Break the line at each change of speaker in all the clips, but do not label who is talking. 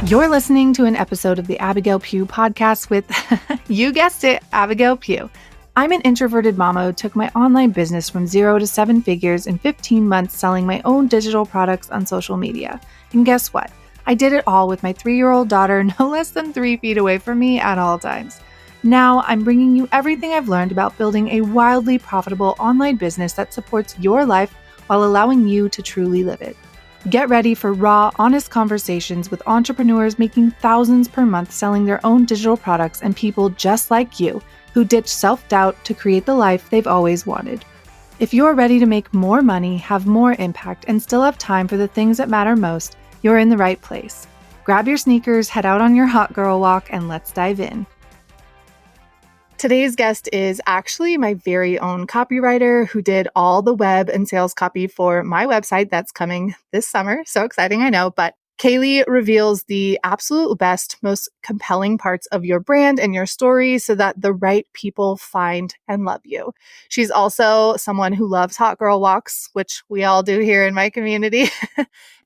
You're listening to an episode of the Abigail Pugh podcast with, you guessed it, Abigail Pugh. I'm an introverted mama who took my online business from 0 to 7 figures in 15 months selling my own digital products on social media. And guess what? I did it all with my 3-year-old daughter no less than 3 feet away from me at all times. Now I'm bringing you everything I've learned about building a wildly profitable online business that supports your life while allowing you to truly live it. Get ready for raw, honest conversations with entrepreneurs making thousands per month selling their own digital products and people just like you who ditch self-doubt to create the life they've always wanted. If you're ready to make more money, have more impact, and still have time for the things that matter most, you're in the right place. Grab your sneakers, head out on your hot girl walk, and let's dive in. Today's guest is actually my very own copywriter who did all the web and sales copy for my website that's coming this summer. So exciting, I know. But Kaili reveals the absolute best, most compelling parts of your brand and your story so that the right people find and love you. She's also someone who loves hot girl walks, which we all do here in my community.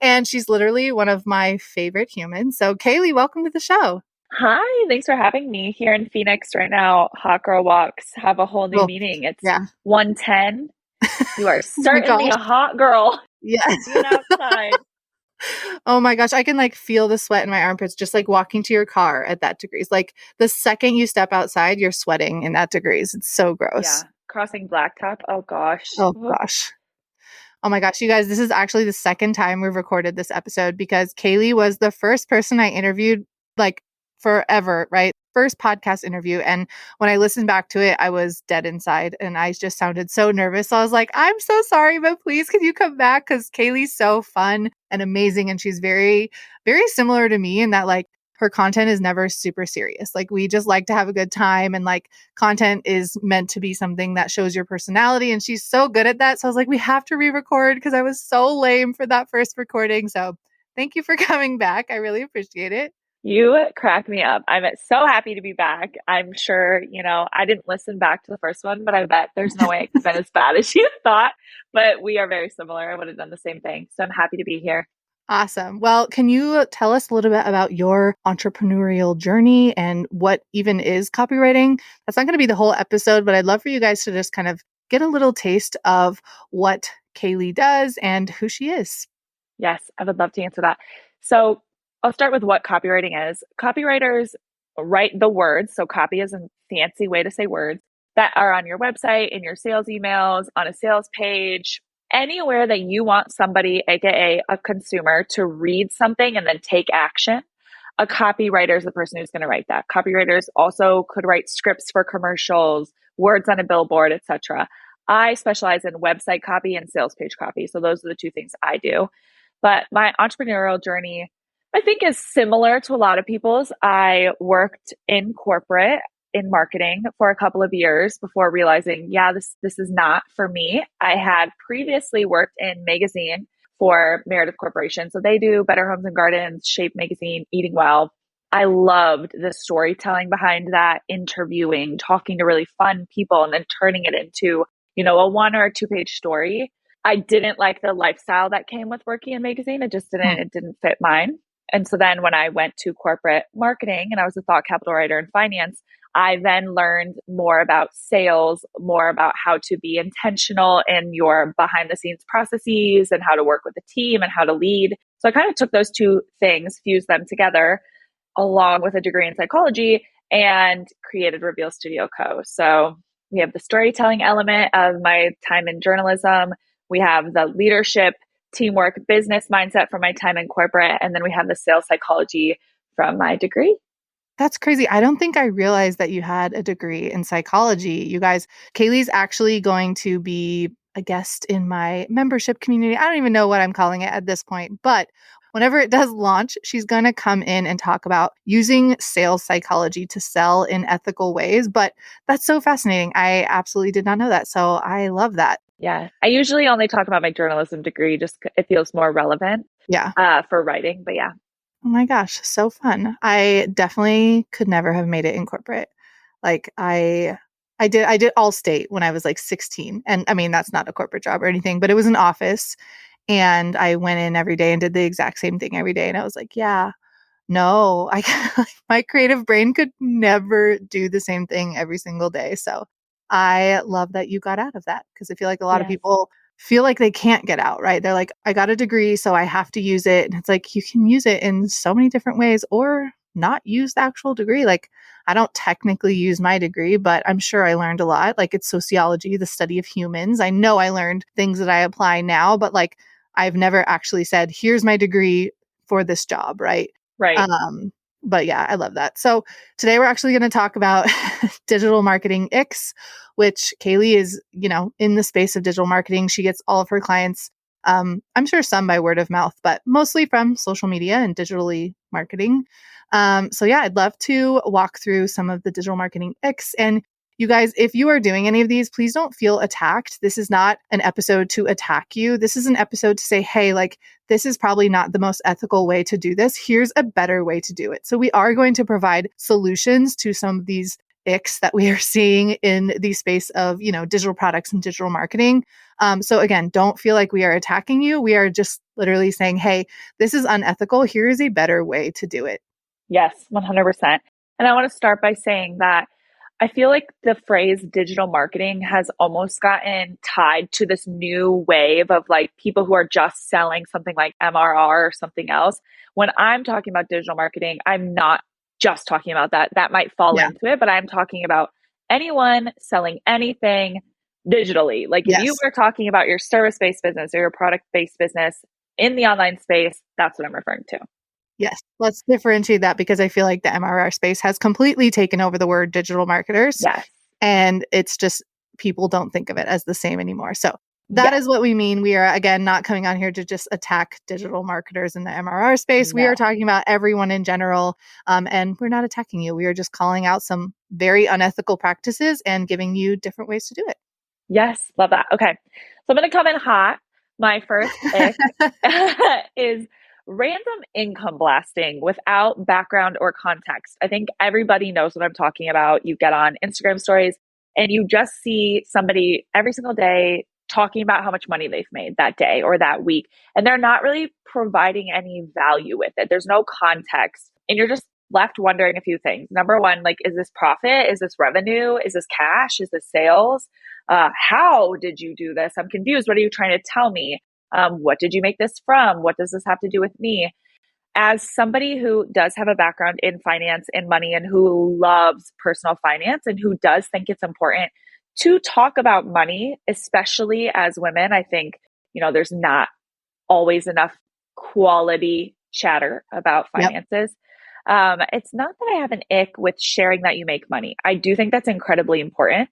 And she's literally one of my favorite humans. So Kaili, welcome to the show.
Hi, thanks for having me here in Phoenix right now. Hot girl walks have a whole new meaning. It's 110. You are certainly a hot girl.
Yes.
Being outside.
Oh my gosh, I can feel the sweat in my armpits just walking to your car at that degrees. The second you step outside, you're sweating in that degrees. It's so gross.
Yeah, crossing blacktop. Oh gosh.
Oh gosh. Oh my gosh, you guys, this is actually the second time we've recorded this episode because Kaili was the first person I interviewed forever, right? First podcast interview. And when I listened back to it, I was dead inside and I just sounded so nervous. So I was like, I'm so sorry, but please, can you come back? Because Kaili's so fun and amazing. And she's very, very similar to me in that her content is never super serious. We just like to have a good time and content is meant to be something that shows your personality. And she's so good at that. So I was like, we have to re-record because I was so lame for that first recording. So thank you for coming back. I really appreciate it.
You crack me up. I'm so happy to be back. I'm sure, I didn't listen back to the first one, but I bet there's no way it's been as bad as you thought. But we are very similar. I would have done the same thing. So I'm happy to be here.
Awesome. Well, can you tell us a little bit about your entrepreneurial journey and what even is copywriting? That's not going to be the whole episode, but I'd love for you guys to just kind of get a little taste of what Kaili does and who she is.
Yes, I would love to answer that. So I'll start with what copywriting is. Copywriters write the words, so copy is a fancy way to say words, that are on your website, in your sales emails, on a sales page, anywhere that you want somebody, aka a consumer, to read something and then take action. A copywriter is the person who's going to write that. Copywriters also could write scripts for commercials, words on a billboard, etc. I specialize in website copy and sales page copy. So those are the two things I do. But my entrepreneurial journey, I think, is similar to a lot of people's. I worked in corporate in marketing for a couple of years before realizing, this is not for me. I had previously worked in magazine for Meredith Corporation. So they do Better Homes and Gardens, Shape Magazine, Eating Well. I loved the storytelling behind that, interviewing, talking to really fun people, and then turning it into, a 1 or 2 page story. I didn't like the lifestyle that came with working in magazine. It didn't fit mine. And so then when I went to corporate marketing and I was a thought capital writer in finance, I then learned more about sales, more about how to be intentional in your behind the scenes processes and how to work with a team and how to lead. So I kind of took those two things, fused them together along with a degree in psychology and created Reveal Studio Co. So we have the storytelling element of my time in journalism. We have the leadership, teamwork, business mindset from my time in corporate. And then we have the sales psychology from my degree.
That's crazy. I don't think I realized that you had a degree in psychology. You guys, Kaili's actually going to be a guest in my membership community. I don't even know what I'm calling it at this point, but whenever it does launch, she's going to come in and talk about using sales psychology to sell in ethical ways. But that's so fascinating. I absolutely did not know that. So I love that.
Yeah. I usually only talk about my journalism degree, just it feels more relevant for writing. But yeah.
Oh my gosh, so fun. I definitely could never have made it in corporate. I did Allstate when I was 16. And I mean, that's not a corporate job or anything, but it was an office and I went in every day and did the exact same thing every day. And I was like, yeah, No, my creative brain could never do the same thing every single day. So I love that you got out of that because I feel like a lot of
Yes.
people feel like they can't get out, right? They're like, I got a degree, so I have to use it. And it's like, you can use it in so many different ways or not use the actual degree. Like, I don't technically use my degree, but I'm sure I learned a lot. Like, it's sociology, the study of humans. I know I learned things that I apply now, but like, I've never actually said, here's my degree for this job, right?
Right.
Um, but yeah, I love that. So today we're actually going to talk about digital marketing icks, which Kaili is, in the space of digital marketing. She gets all of her clients, I'm sure some by word of mouth, but mostly from social media and digitally marketing. So yeah, I'd love to walk through some of the digital marketing icks. And you guys, if you are doing any of these, please don't feel attacked. This is not an episode to attack you. This is an episode to say, hey, like, this is probably not the most ethical way to do this. Here's a better way to do it. So we are going to provide solutions to some of these icks that we are seeing in the space of, digital products and digital marketing. So again, don't feel like we are attacking you. We are just literally saying, hey, this is unethical. Here is a better way to do it.
Yes, 100%. And I want to start by saying that I feel like the phrase digital marketing has almost gotten tied to this new wave of like people who are just selling something like MRR or something else. When I'm talking about digital marketing, I'm not just talking about that. That might fall
Yeah.
into it, but I'm talking about anyone selling anything digitally. Like if you
Yes.
were talking about your service-based business or your product-based business in the online space, that's what I'm referring to.
Yes, let's differentiate that because I feel like the MRR space has completely taken over the word digital marketers,
Yes.
and it's just people don't think of it as the same anymore. So that
Yes.
is what we mean. We are, again, not coming on here to just attack digital marketers in the MRR space. We are
No.
talking about everyone in general, and we're not attacking you. We are just calling out some very unethical practices and giving you different ways to do
Yes. Love that. Okay. So I'm going to come in hot. My first ick
it.
is random income blasting without background or context. I think everybody knows what I'm talking about. You get on Instagram stories and you just see somebody every single day talking about how much money they've made that day or that week. And they're not really providing any value with it. There's no context. And you're just left wondering a few things. Number one, like, is this profit? Is this revenue? Is this cash? Is this sales? How did you do this? I'm confused. What are you trying to tell me? What did you make this from? What does this have to do with me? As somebody who does have a background in finance and money and who loves personal finance and who does think it's important to talk about money, especially as women, I think, there's not always enough quality chatter about
Yep.
finances. It's not that I have an ick with sharing that you make money. I do think that's incredibly important.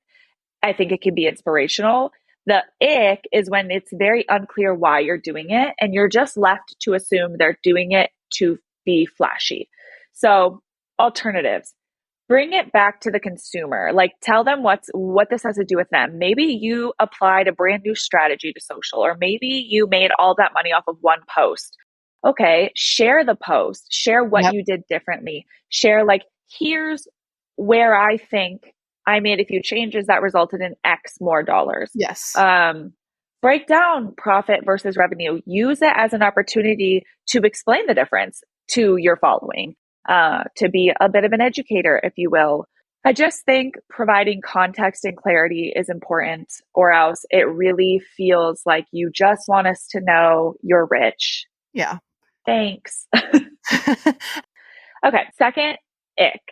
I think it can be inspirational. The ick is when it's very unclear why you're doing it and you're just left to assume they're doing it to be flashy. So, alternatives. Bring it back to the consumer. Like tell them what this has to do with them. Maybe you applied a brand new strategy to social, or maybe you made all that money off of one post. Okay, share the post, share what
Yep.
you did differently. Share like, here's where I think I made a few changes that resulted in X more dollars.
Yes.
Break down profit versus revenue. Use it as an opportunity to explain the difference to your following, to be a bit of an educator, if you will. I just think providing context and clarity is important, or else it really feels like you just want us to know you're rich.
Yeah.
Thanks. Okay, second ick.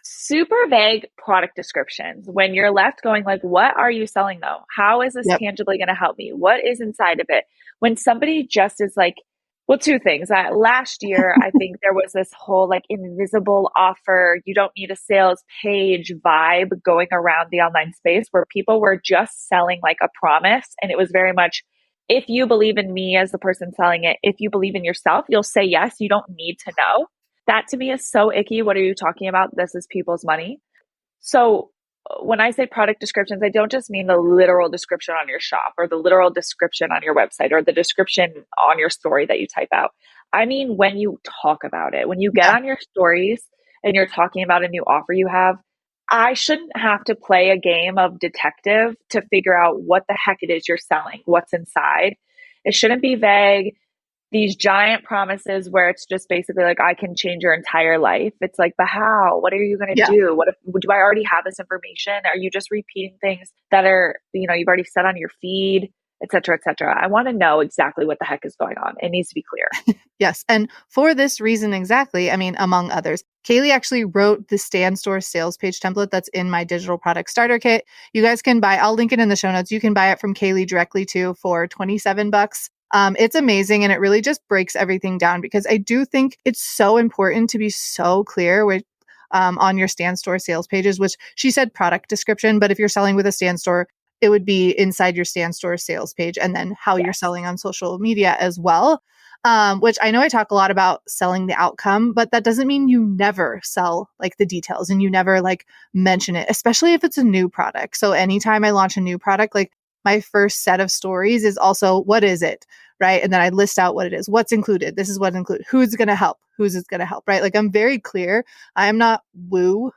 Super vague product descriptions. When you're left going like, what are you selling though? How is this
Yep.
tangibly going to help me? What is inside of it? When somebody just is like, well, two things. Last year, I think there was this whole like invisible offer, you don't need a sales page vibe going around the online space where people were just selling like a promise. And it was very much, if you believe in me as the person selling it, if you believe in yourself, you'll say yes. You don't need to know. That to me is so icky. What are you talking about? This is people's money. So when I say product descriptions, I don't just mean the literal description on your shop or the literal description on your website or the description on your story that you type out. I mean, when you talk about it, when you get
Yeah.
on your stories and you're talking about a new offer you have, I shouldn't have to play a game of detective to figure out what the heck it is you're selling, what's inside. It shouldn't be vague. these giant promises where it's just basically like, I can change your entire life. It's like, but how? What are you going to
Yeah.
do? What if, do I already have this information? Are you just repeating things that are, you've already said on your feed, et cetera, et cetera? I want to know exactly what the heck is going on. It needs to be clear.
Yes. And for this reason exactly, I mean, among others, Kaili actually wrote the Stand Store sales page template that's in my digital product starter kit. You guys can buy, I'll link it in the show notes. You can buy it from Kaili directly too for $27. It's amazing. And it really just breaks everything down because I do think it's so important to be so clear with on your Stand Store sales pages, which she said product description, but if you're selling with a Stand Store, it would be inside your Stand Store sales page and then how you're
Yes.
selling on social media as well. Which I know I talk a lot about selling the outcome, but that doesn't mean you never sell like the details and you never like mention it, especially if it's a new product. So anytime I launch a new product, like my first set of stories is also what is it? Right. And then I list out what it is, what's included. This is what's included. Who's going to help? Who's it going to help? Right. Like I'm very clear. I am not woo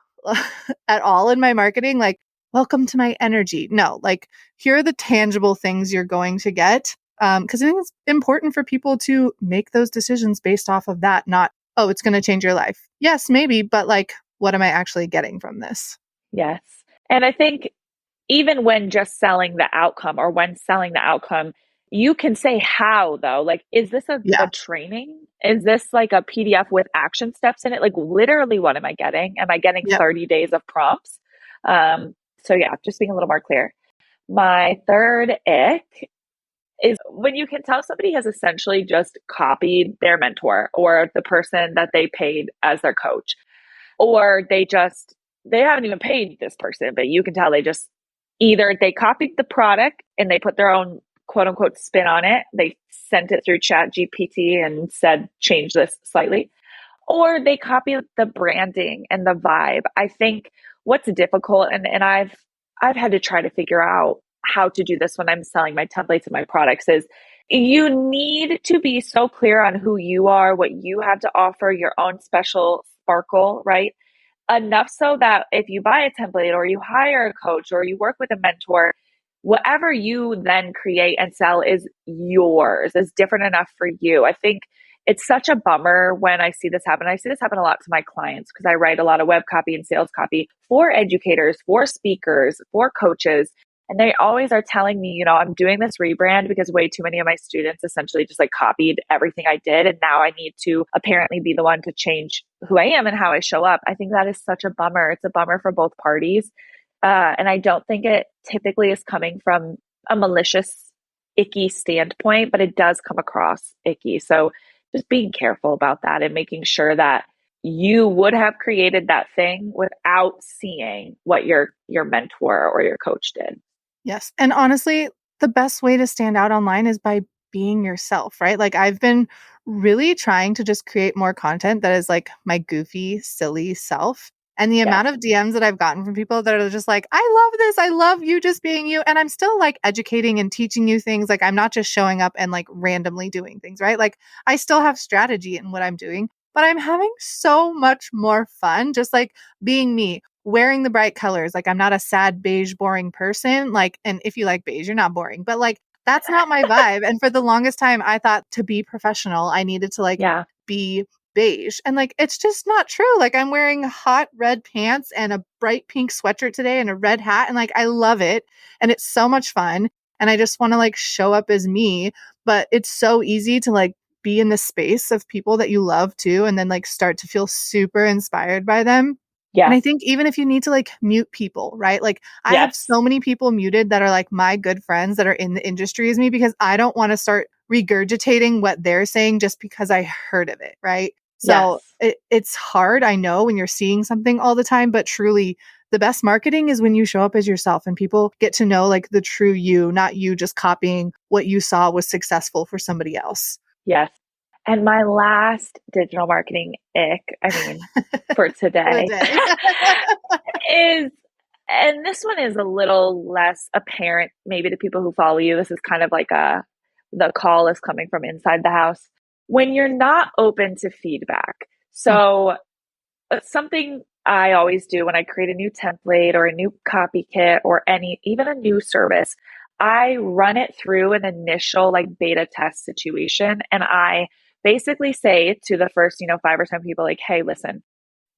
at all in my marketing. Like, welcome to my energy. No, like here are the tangible things you're going to get. Because I think it's important for people to make those decisions based off of that, not, oh, it's going to change your life. Yes, maybe, but like, what am I actually getting from this?
Yes. And I think even when just selling the outcome or when selling the outcome, you can say how though. Like, is this a
Yeah.
training? Is this like a PDF with action steps in it? Like, literally, what am I getting? Am I getting
Yep.
30 days of prompts? So, yeah, just being a little more clear. My third ick is when you can tell somebody has essentially just copied their mentor or the person that they paid as their coach, or they haven't even paid this person, but you can tell they just either they copied the product and they put their own quote unquote spin on it. They sent it through Chat GPT and said, change this slightly, or they copy the branding and the vibe. I think what's difficult, and I've had to try to figure out how to do this when I'm selling my templates and my products, is you need to be so clear on who you are, what you have to offer, your own special sparkle, right? Enough so that if you buy a template or you hire a coach or you work with a mentor, whatever you then create and sell is yours, is different enough for you. I think it's such a bummer when I see this happen. I see this happen a lot to my clients because I write a lot of web copy and sales copy for educators, for speakers, for coaches. And they always are telling me, I'm doing this rebrand because way too many of my students essentially just like copied everything I did. And now I need to apparently be the one to change who I am and how I show up. I think that is such a bummer. It's a bummer for both parties. And I don't think it typically is coming from a malicious, icky standpoint, but it does come across icky. So just being careful about that and making sure that you would have created that thing without seeing what your mentor or your coach did.
Yes. And honestly, the best way to stand out online is by being yourself, right? Like I've been really trying to just create more content that is like my goofy, silly self. And the
Yes.
amount of DMs that I've gotten from people that are just like, I love this. I love you just being you. And I'm still like educating and teaching you things. Like I'm not just showing up and like randomly doing things, right? Like I still have strategy in what I'm doing, but I'm having so much more fun just like being me, wearing the bright colors. Like I'm not a sad, beige, boring person. Like, and if you like beige, you're not boring, but like that's not my vibe. And for the longest time, I thought to be professional, I needed to like
Yeah.
be beige. And like, it's just not true. Like I'm wearing hot red pants and a bright pink sweatshirt today and a red hat. And like, I love it. And it's so much fun. And I just want to like show up as me, but it's so easy to like be in the space of people that you love too. And then like start to feel super inspired by them. And I
Yes.
think even if you need to like mute people, right? Like I have
Yes.
so many people muted that are like my good friends that are in the industry as me because I don't want to start regurgitating what they're saying just because I heard of it, right? So
Yes.
it's hard, I know, when you're seeing something all the time, but truly the best marketing is when you show up as yourself and people get to know like the true you, not you just copying what you saw was successful for somebody else.
Yes. And my last digital marketing ick, I mean, for
For the
today
day.
is, and this one is a little less apparent maybe to people who follow you. This is kind of like the call is coming from inside the house. When you're not open to feedback. So something I always do when I create a new template or a new copy kit or even a new service, I run it through an initial like beta test situation. And I basically say to the first, 5 or 10 people, like, hey, listen,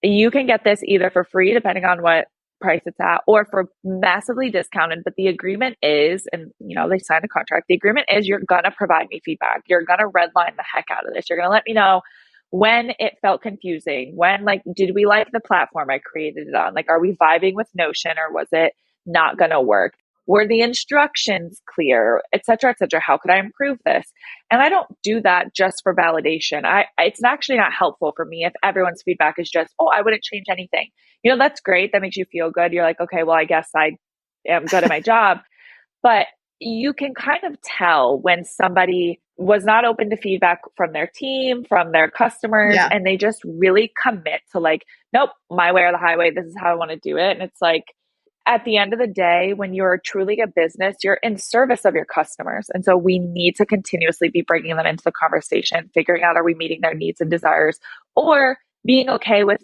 you can get this either for free, depending on what price it's at, or for massively discounted. But the agreement is, and they signed a contract. The agreement is you're going to provide me feedback. You're going to redline the heck out of this. You're going to let me know when it felt confusing, when, like, did we like the platform I created it on? Like, are we vibing with Notion, or was it not going to work? Were the instructions clear, et cetera, et cetera? How could I improve this? And I don't do that just for validation. It's actually not helpful for me if everyone's feedback is just, oh, I wouldn't change anything. That's great. That makes you feel good. You're like, okay, well, I guess I am good at my job. But you can kind of tell when somebody was not open to feedback from their team, from their customers,
Yeah.
and they just really commit to like, nope, my way or the highway. This is how I want to do it. And it's like, at the end of the day, when you're truly a business, you're in service of your customers. And so we need to continuously be bringing them into the conversation, figuring out, are we meeting their needs and desires, or being okay with,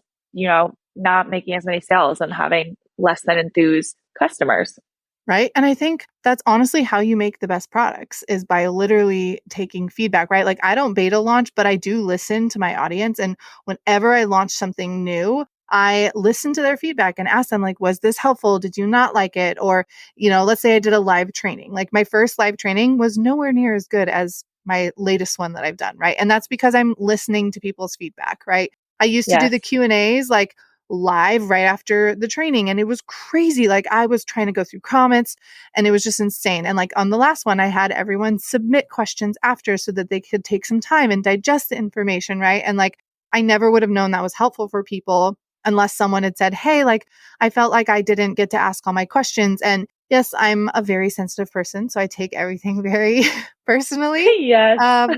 not making as many sales and having less than enthused customers.
Right. And I think that's honestly how you make the best products, is by literally taking feedback, right? Like, I don't beta launch, but I do listen to my audience. And whenever I launch something new, I listen to their feedback and ask them, like, was this helpful? Did you not like it? Or, let's say I did a live training. Like, my first live training was nowhere near as good as my latest one that I've done. Right. And that's because I'm listening to people's feedback. Right. I used to do
Yes.
the Q&As like live right after the training, and it was crazy. Like, I was trying to go through comments and it was just insane. And like on the last one, I had everyone submit questions after so that they could take some time and digest the information. Right. And like, I never would have known that was helpful for people unless someone had said, hey, like, I felt like I didn't get to ask all my questions. And yes, I'm a very sensitive person, so I take everything very personally,
Yes.
um,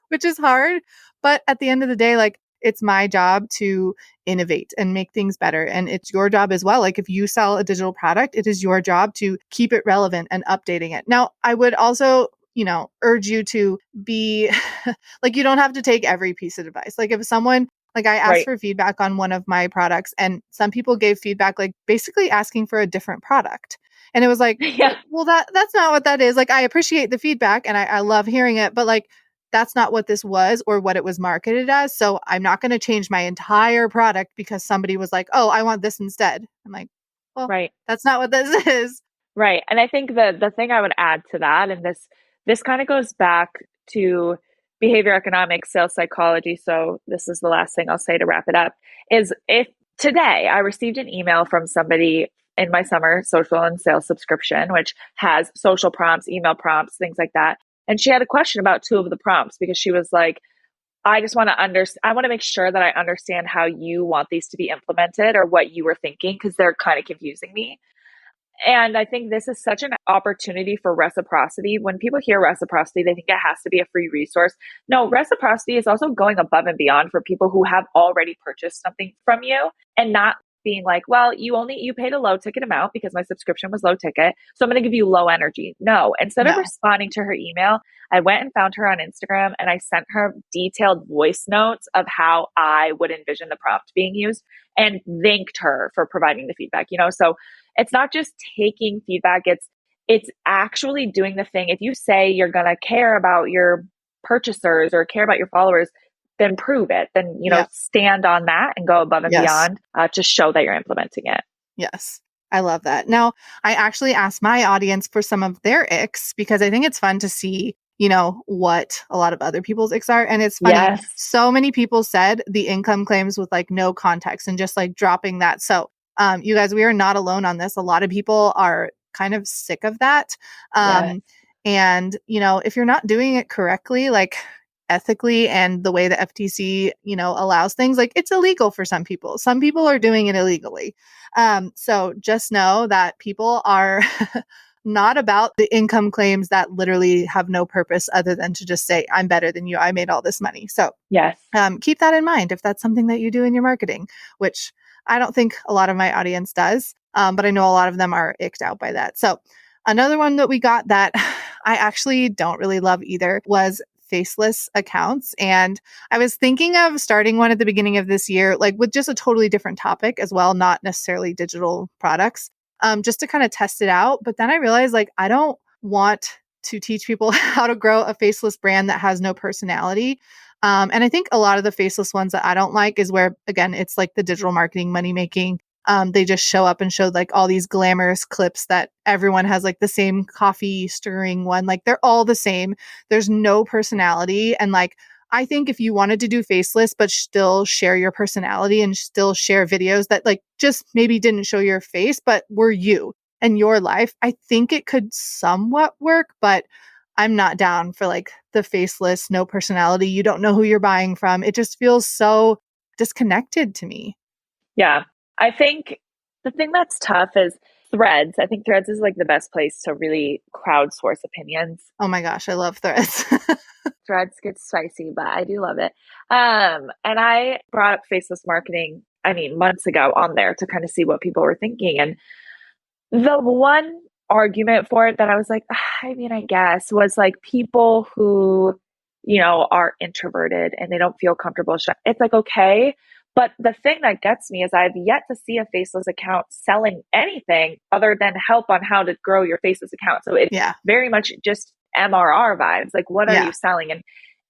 which is hard. But at the end of the day, like, it's my job to innovate and make things better. And it's your job as well. Like, if you sell a digital product, it is your job to keep it relevant and updating it. Now, I would also, urge you to be like, you don't have to take every piece of advice. Like, if someone, like, I asked
Right.
for feedback on one of my products, and some people gave feedback, like, basically asking for a different product. And it was like,
Yeah.
well, that's not what that is. Like, I appreciate the feedback and I love hearing it, but like, that's not what this was or what it was marketed as. So I'm not going to change my entire product because somebody was like, oh, I want this instead. I'm like, well,
Right.
that's not what this is.
Right. And I think the thing I would add to that, and this kind of goes back to behavior economics, sales psychology. So this is the last thing I'll say to wrap it up, is if today I received an email from somebody in my summer social and sales subscription, which has social prompts, email prompts, things like that. And she had a question about two of the prompts because she was like, I just want to I want to make sure that I understand how you want these to be implemented or what you were thinking, because they're kind of confusing me. And I think this is such an opportunity for reciprocity. When people hear reciprocity, they think it has to be a free resource. No, reciprocity is also going above and beyond for people who have already purchased something from you, and not being like, well, you paid a low ticket amount because my subscription was low ticket, so I'm going to give you low energy. No, instead of
No.
responding to her email, I went and found her on Instagram and I sent her detailed voice notes of how I would envision the prompt being used, and thanked her for providing the feedback, so it's not just taking feedback, it's actually doing the thing. If you say you're going to care about your purchasers or care about your followers, then prove it. Then,
Yeah.
stand on that and go above and
Yes.
beyond to show that you're implementing it.
Yes. I love that. Now, I actually asked my audience for some of their icks because I think it's fun to see, what a lot of other people's icks are. And it's funny.
Yes.
So many people said the income claims with like no context and just like dropping that. So, you guys, we are not alone on this. A lot of people are kind of sick of that.
Yes.
And, if you're not doing it correctly, like ethically and the way the FTC, allows things, like, it's illegal for some people. Some people are doing it illegally. So just know that people are not about the income claims that literally have no purpose other than to just say, I'm better than you. I made all this money. So
Yes.
keep that in mind if that's something that you do in your marketing, which I don't think a lot of my audience does. But I know a lot of them are icked out by that. So another one that we got that I actually don't really love either was faceless accounts. And I was thinking of starting one at the beginning of this year, like with just a totally different topic as well, not necessarily digital products, just to kind of test it out. But then I realized, like, I don't want to teach people how to grow a faceless brand that has no personality. And I think a lot of the faceless ones that I don't like is where, again, it's like the digital marketing money making. They just show up and show like all these glamorous clips that everyone has like the same coffee stirring one. Like they're all the same. There's no personality. And like, I think if you wanted to do faceless, but still share your personality and still share videos that like just maybe didn't show your face, but were you and your life, I think it could somewhat work, but I'm not down for like the faceless, no personality. You don't know who you're buying from. It just feels so disconnected to me.
Yeah. I think the thing that's tough is Threads. I think Threads is like the best place to really crowdsource opinions.
Oh my gosh, I love Threads.
Threads gets spicy, but I do love it. And I brought up faceless marketing, I mean, months ago on there to kind of see what people were thinking. And the one argument for it that I was like, I mean, I guess was like people who, you know, are introverted and they don't feel comfortable. It's like, okay. But the thing that gets me is I've yet to see a faceless account selling anything other than help on how to grow your faceless account. So it's very much just MRR vibes. Like, what are you selling? And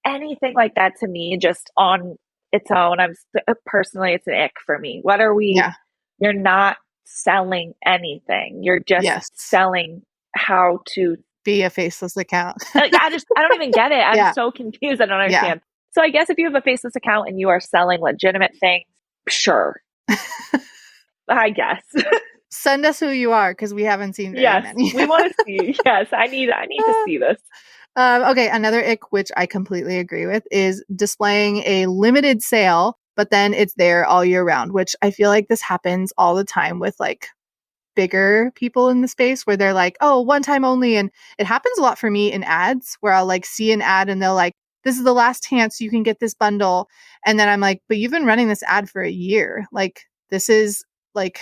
anything like that to me, just on its own, personally, it's an ick for me. What are we, you're not selling anything. You're just selling how to
be a faceless account.
I don't even get it. I'm so confused. I don't understand. So I guess if you have a faceless account and you are selling legitimate things, sure. I guess.
Send us who you are because we haven't seen very many.
We want to see. Yes, I need to see this.
Okay, another ick, which I completely agree with, is displaying a limited sale, but then it's there all year round, which I feel like this happens all the time with like bigger people in the space where they're like, oh, one time only. And it happens a lot for me in ads where I'll like see an ad and they'll like, this is the last chance you can get this bundle. And then I'm like, but you've been running this ad for a year. Like, this is like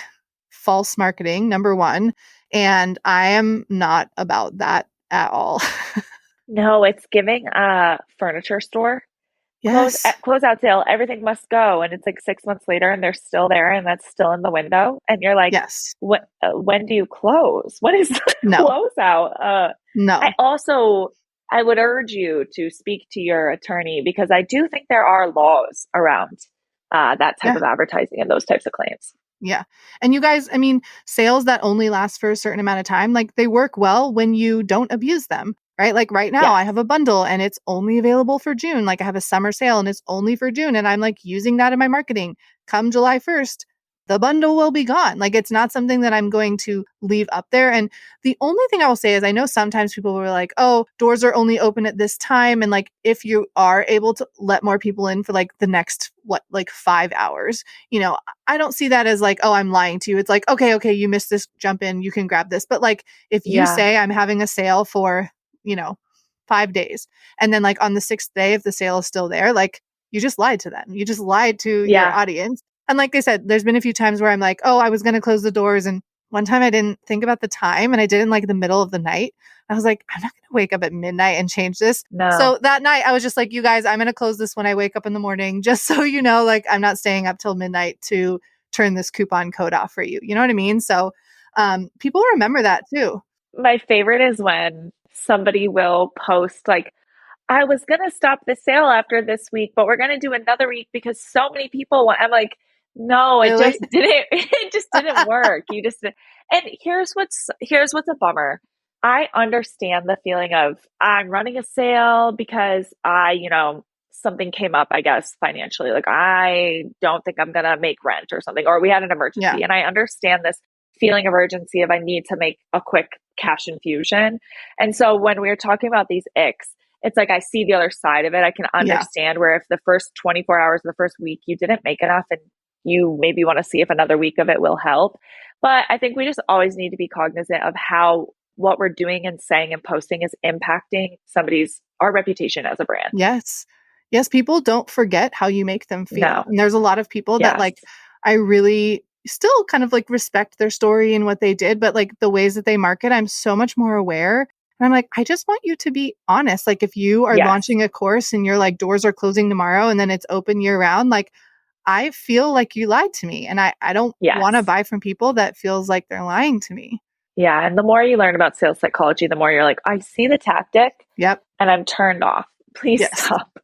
false marketing, number one. And I am not about that at all.
No, it's giving a furniture store.
Yes.
Close out sale, everything must go. And it's like 6 months later and they're still there and that's still in the window. And you're like,
yes.
When do you close? What is the close out?
No.
I would urge you to speak to your attorney because I do think there are laws around that type of advertising and those types of claims.
Yeah. And you guys, I mean, sales that only last for a certain amount of time, like they work well when you don't abuse them, right? Like right now I have a bundle and it's only available for June. Like I have a summer sale and it's only for June. And I'm like using that in my marketing. Come July 1st, the bundle will be gone. Like it's not something that I'm going to leave up there. And the only thing I will say is I know sometimes people were like, oh, doors are only open at this time. And like, if you are able to let more people in for like the next, 5 hours, you know, I don't see that as like, oh, I'm lying to you. It's like, okay, you missed this, jump in, you can grab this. But like, if you say I'm having a sale for, 5 days, and then like on the 6th day, if the sale is still there, like you just lied to them. You just lied to your audience. And like I said, there's been a few times where I'm like, oh, I was going to close the doors. And one time I didn't think about the time and I did it in like the middle of the night. I was like, I'm not going to wake up at midnight and change this.
No.
So that night I was just like, you guys, I'm going to close this when I wake up in the morning, just so you know, like I'm not staying up till midnight to turn this coupon code off for you. You know what I mean? So people remember that too.
My favorite is when somebody will post like, I was going to stop the sale after this week, but we're going to do another week because so many people want. I'm like, no,
really?
It just didn't work. You just didn't. And here's what's a bummer. I understand the feeling of I'm running a sale because something came up, I guess, financially. Like I don't think I'm going to make rent or something, or we had an emergency. And I understand this feeling of urgency of I need to make a quick cash infusion. And so when we're talking about these icks, it's like I see the other side of it. I can understand where if the first 24 hours of the first week you didn't make enough and you maybe want to see if another week of it will help. But I think we just always need to be cognizant of how what we're doing and saying and posting is impacting our reputation as a brand.
Yes. People don't forget how you make them feel.
No.
And there's a lot of people that like, I really still kind of like respect their story and what they did, but like the ways that they market, I'm so much more aware. And I'm like, I just want you to be honest. Like if you are launching a course and you're like, doors are closing tomorrow and then it's open year round, like I feel like you lied to me. And I don't want to buy from people that feels like they're lying to me.
Yeah. And the more you learn about sales psychology, the more you're like, I see the tactic
Yep.
and I'm turned off. Please
Yes.
stop.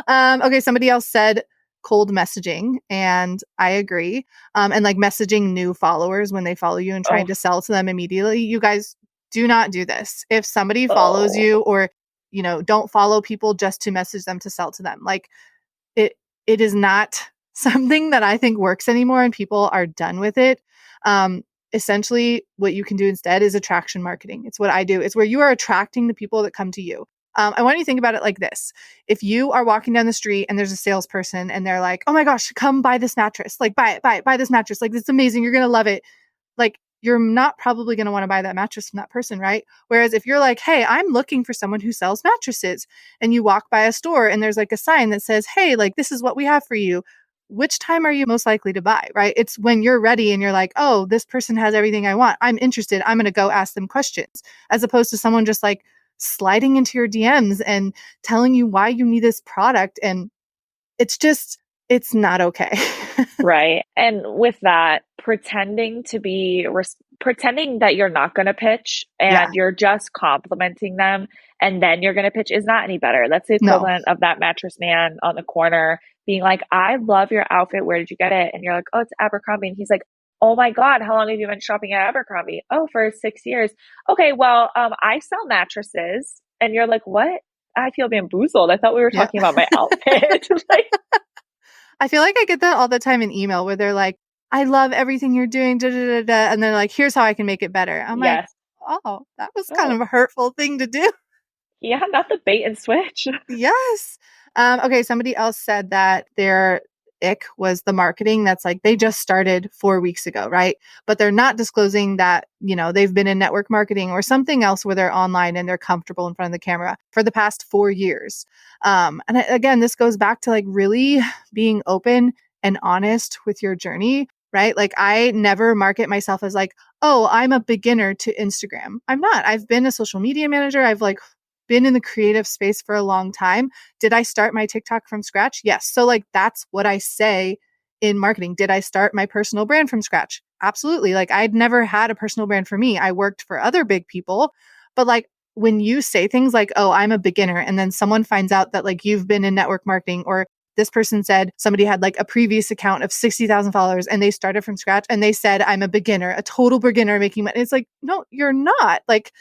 Okay, somebody else said cold messaging, and I agree. And like messaging new followers when they follow you and trying
Oh,
to sell to them immediately. You guys do not do this. If somebody follows
oh,
you, or don't follow people just to message them to sell to them. Like it it is not something that I think works anymore, and people are done with it. Essentially what you can do instead is attraction marketing. It's what I do. It's where you are attracting the people that come to you. I want you to think about it like this. If you are walking down the street and there's a salesperson and they're like, oh my gosh, come buy this mattress. Like, buy it, buy this mattress. Like, it's amazing. You're going to love it. Like, you're not probably going to want to buy that mattress from that person, right? Whereas if you're like, hey, I'm looking for someone who sells mattresses, and you walk by a store and there's like a sign that says, hey, like, this is what we have for you. Which time are you most likely to buy, right? It's when you're ready and you're like, oh, this person has everything I want. I'm interested. I'm going to go ask them questions, as opposed to someone just like sliding into your DMs and telling you why you need this product. And it's just, it's not okay.
right. And with that, pretending that you're not going to pitch
Yeah.
and you're just complimenting them and then you're going to pitch is not any better. That's the
No.
equivalent of that mattress man on the corner being like, I love your outfit. Where did you get it? And you're like, oh, it's Abercrombie. And he's like, oh my God, how long have you been shopping at Abercrombie? Oh, for 6 years. Okay, well, I sell mattresses. And you're like, what? I feel bamboozled. I thought we were
Yep.
talking about my outfit. Like,
I feel like I get that all the time in email where they're like, I love everything you're doing, da, da, da, da, and they're like, here's how I can make it better. I'm like,
yes.
oh, that was kind
Oh,
of a hurtful thing to do.
yeah, not the bait and switch.
Yes. Okay, somebody else said that their ick was the marketing that's like they just started 4 weeks ago, right? But they're not disclosing that, they've been in network marketing or something else where they're online and they're comfortable in front of the camera for the past 4 years. Again, this goes back to like really being open and honest with your journey, right? Like I never market myself as like, oh, I'm a beginner to Instagram. I'm not. I've been a social media manager. I've like been in the creative space for a long time. Did I start my TikTok from scratch? Yes. So like that's what I say in marketing. Did I start my personal brand from scratch? Absolutely. Like I'd never had a personal brand for me. I worked for other big people, but like when you say things like, "Oh, I'm a beginner," and then someone finds out that like you've been in network marketing, or this person said somebody had like a previous account of 60,000 followers and they started from scratch and they said, I'm a beginner, a total beginner making money. It's like, no, you're not. Like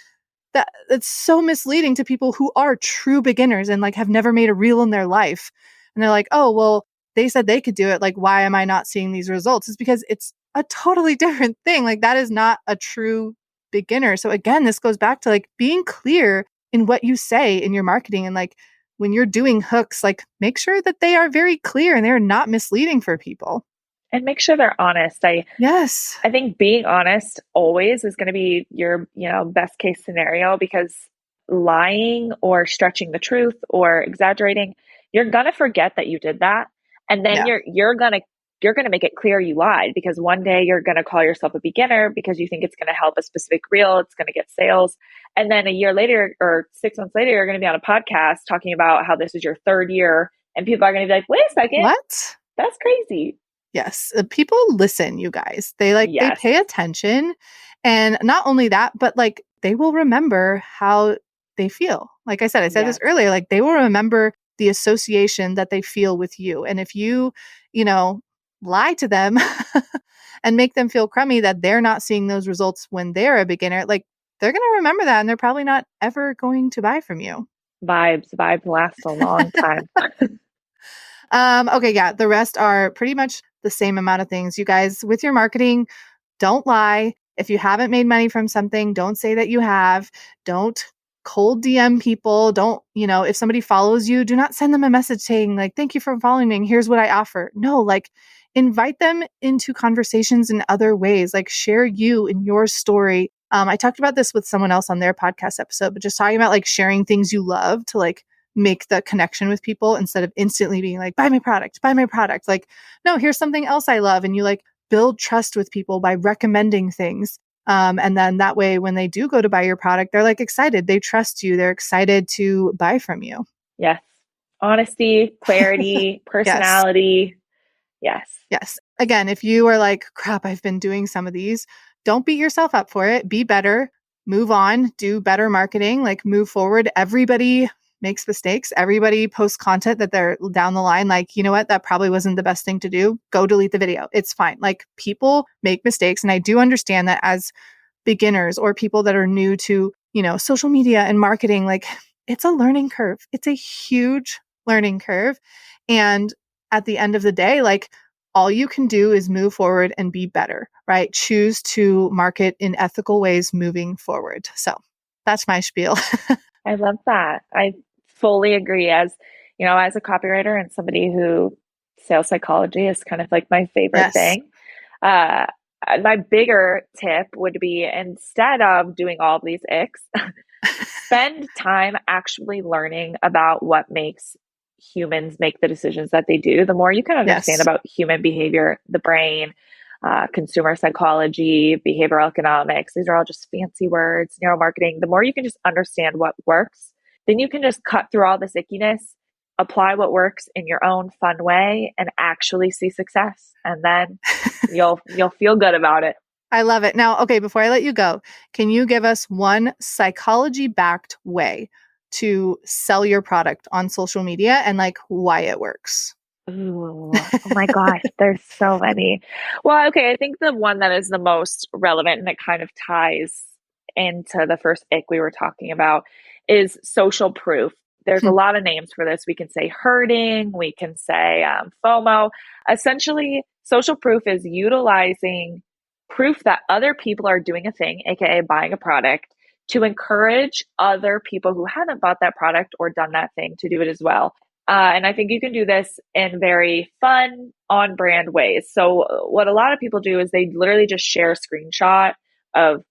that's so misleading to people who are true beginners and like have never made a reel in their life. And they're like, oh, well, they said they could do it. Like, why am I not seeing these results? It's because it's a totally different thing. Like, that is not a true beginner. So, again, this goes back to like being clear in what you say in your marketing. And like when you're doing hooks, like make sure that they are very clear and they're not misleading for people.
And make sure they're honest.
Yes.
I think being honest always is going to be your, best case scenario because lying or stretching the truth or exaggerating, you're going to forget that you did that. And then
Yeah.
you're going to make it clear you lied because one day you're going to call yourself a beginner because you think it's going to help a specific reel, it's going to get sales. And then a year later or 6 months later, you're going to be on a podcast talking about how this is your third year and people are going to be like, wait a second,
What?
that's crazy.
Yes, people listen, you guys. They
Yes.
pay attention. And not only that, but like they will remember how they feel. Like I said this
Yes.
earlier, like they will remember the association that they feel with you. And if you, you know, lie to them and make them feel crummy that they're not seeing those results when they're a beginner, like they're going to remember that and they're probably not ever going to buy from you.
Vibes last a long time.
Okay, yeah, the rest are pretty much the same amount of things. You guys, with your marketing, don't lie. If you haven't made money from something, don't say that you have. Don't cold DM people. Don't, if somebody follows you, do not send them a message saying, like, thank you for following me. And here's what I offer. No, like, invite them into conversations in other ways. Like, share you and your story. I talked about this with someone else on their podcast episode, but just talking about like sharing things you love to like make the connection with people instead of instantly being like, buy my product, buy my product. Like, no, here's something else I love. And you like build trust with people by recommending things. And then that way, when they do go to buy your product, they're like excited. They trust you. They're excited to buy from you.
Yes. Honesty, clarity,
Yes.
personality. Yes.
Yes. Again, if you are like, crap, I've been doing some of these, don't beat yourself up for it. Be better, move on, do better marketing, like move forward. Everybody makes mistakes. Everybody posts content that they're down the line. Like, you know what? That probably wasn't the best thing to do. Go delete the video. It's fine. Like people make mistakes. And I do understand that as beginners or people that are new to, social media and marketing, like it's a learning curve. It's a huge learning curve. And at the end of the day, like all you can do is move forward and be better, right? Choose to market in ethical ways moving forward. So that's my spiel.
I love that. I fully agree. As a copywriter and somebody who sales psychology is kind of like my favorite
Yes.
thing. Uh, my bigger tip would be instead of doing all of these icks, spend time actually learning about what makes humans make the decisions that they do. The more you can understand
Yes.
about human behavior, the brain, consumer psychology, behavioral economics, these are all just fancy words, neuromarketing. The more you can just understand what works, then you can just cut through all this ickiness, apply what works in your own fun way, and actually see success. And then you'll feel good about it.
I love it. Now, okay, before I let you go, can you give us one psychology-backed way to sell your product on social media and like why it works?
Ooh, oh my gosh, there's so many. Well, okay, I think the one that is the most relevant and it kind of ties into the first ick we were talking about is social proof. There's a lot of names for this. We can say herding, we can say FOMO. Essentially, social proof is utilizing proof that other people are doing a thing, aka buying a product, to encourage other people who haven't bought that product or done that thing to do it as well. And I think you can do this in very fun, on brand ways. So, what a lot of people do is they literally just share a screenshot of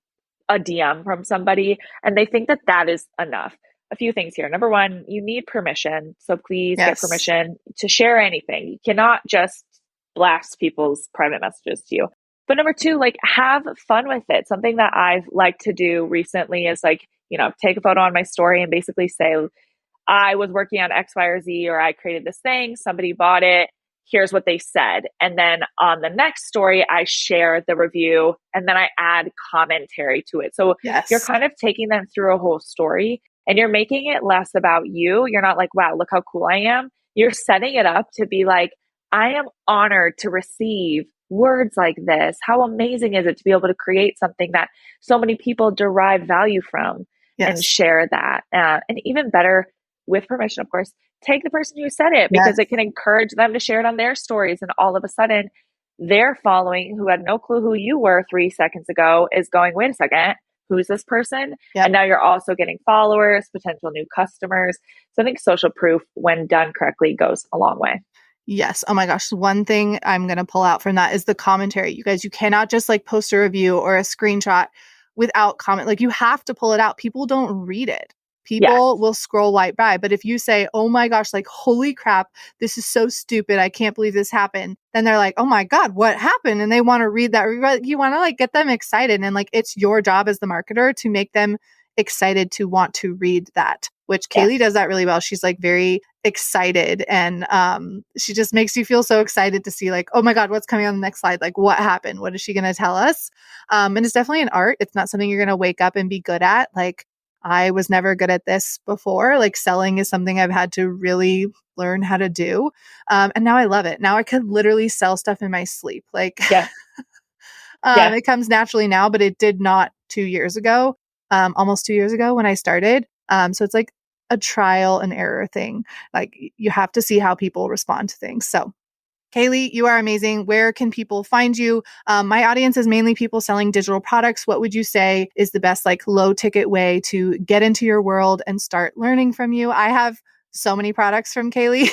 a DM from somebody and they think that that is enough. A few things here. Number one, you need permission. So, please get
Yes.
permission to share anything. You cannot just blast people's private messages to you. But number two, like have fun with it. Something that I've liked to do recently is like, take a photo on my story and basically say, I was working on X, Y, or Z, or I created this thing, somebody bought it, here's what they said. And then on the next story, I share the review and then I add commentary to it. So you're
Yes.
kind of taking them through a whole story and you're making it less about you. You're not like, wow, look how cool I am. You're setting it up to be like, I am honored to receive words like this. How amazing is it to be able to create something that so many people derive value from and
Yes.
share that? And even better, with permission, of course, take the person who said it
Yes.
because it can encourage them to share it on their stories. And all of a sudden, their following, who had no clue who you were 3 seconds ago, is going, wait a second, who's this person?
Yep.
And now you're also getting followers, potential new customers. So I think social proof, when done correctly, goes a long way.
Yes. Oh my gosh. One thing I'm going to pull out from that is the commentary. You guys, you cannot just like post a review or a screenshot without comment. Like you have to pull it out. People don't read it.
Yes.
People will scroll right by. But if you say, oh my gosh, like, holy crap, this is so stupid. I can't believe this happened. Then they're like, oh my God, what happened? And they want to read that. You want to like get them excited. And like, it's your job as the marketer to make them excited to want to read that, which
Yes.
Kaili does that really well. She's like very excited and she just makes you feel so excited to see like, oh my God, what's coming on the next slide? Like what happened? What is she going to tell us? And it's definitely an art. It's not something you're going to wake up and be good at. Like I was never good at this before. Like selling is something I've had to really learn how to do. And now I love it. Now I could literally sell stuff in my sleep. Like
Yeah. Yeah.
it comes naturally now, but it did not 2 years ago, almost 2 years ago when I started. So it's like a trial and error thing. Like you have to see how people respond to things. So Kaili, you are amazing. Where can people find you? My audience is mainly people selling digital products. What would you say is the best like low ticket way to get into your world and start learning from you? I have so many products from Kaili.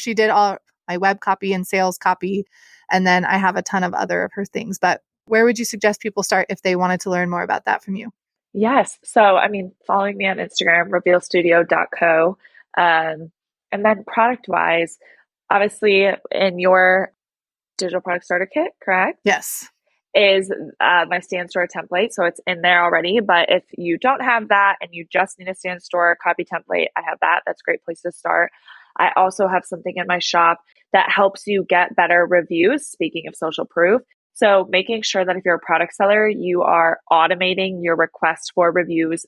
She did all my web copy and sales copy. And then I have a ton of other of her things. But where would you suggest people start if they wanted to learn more about that from you?
Yes. So, I mean, following me on Instagram, revealstudio.co. And then product wise, obviously in your digital product starter kit, correct?
Yes.
Is my stand store template. So it's in there already. But if you don't have that and you just need a stand store copy template, I have that. That's a great place to start. I also have something in my shop that helps you get better reviews. Speaking of social proof. So making sure that if you're a product seller, you are automating your requests for reviews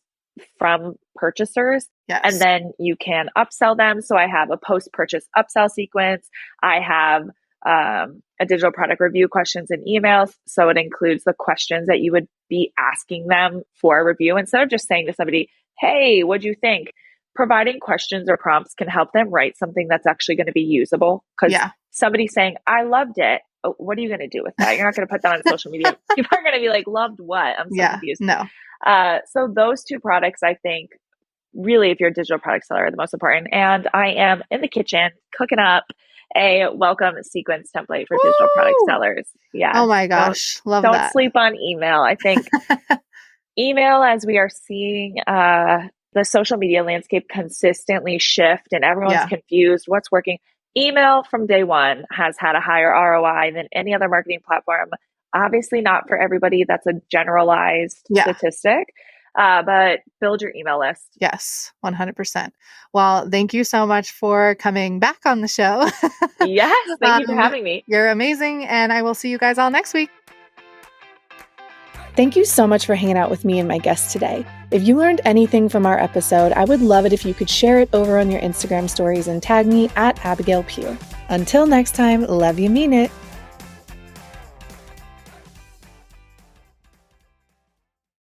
from purchasers.
Yes.
And then you can upsell them. So I have a post-purchase upsell sequence. I have a digital product review questions and emails. So it includes the questions that you would be asking them for a review. Instead of just saying to somebody, hey, what'd you think? Providing questions or prompts can help them write something that's actually going to be usable. Because somebody saying, I loved it. Oh, what are you going to do with that? You're not going to put that on social media. People are going to be like, loved what? I'm so confused.
No.
So those two products, I think, really, if you're a digital product seller, are the most important. And I am in the kitchen cooking up a welcome sequence template for digital product sellers. Yeah.
Oh my gosh. Love that.
Don't sleep on email. I think email, as we are seeing the social media landscape consistently shift and everyone's confused what's working. Email from day one has had a higher ROI than any other marketing platform. Obviously not for everybody. That's a generalized statistic. But build your email list.
Yes, 100%. Well, thank you so much for coming back on the show.
Yes, thank you for having me.
You're amazing, and I will see you guys all next week. Thank you so much for hanging out with me and my guests today. If you learned anything from our episode, I would love it if you could share it over on your Instagram stories and tag me at Abigail Pugh. Until next time, love you, mean it.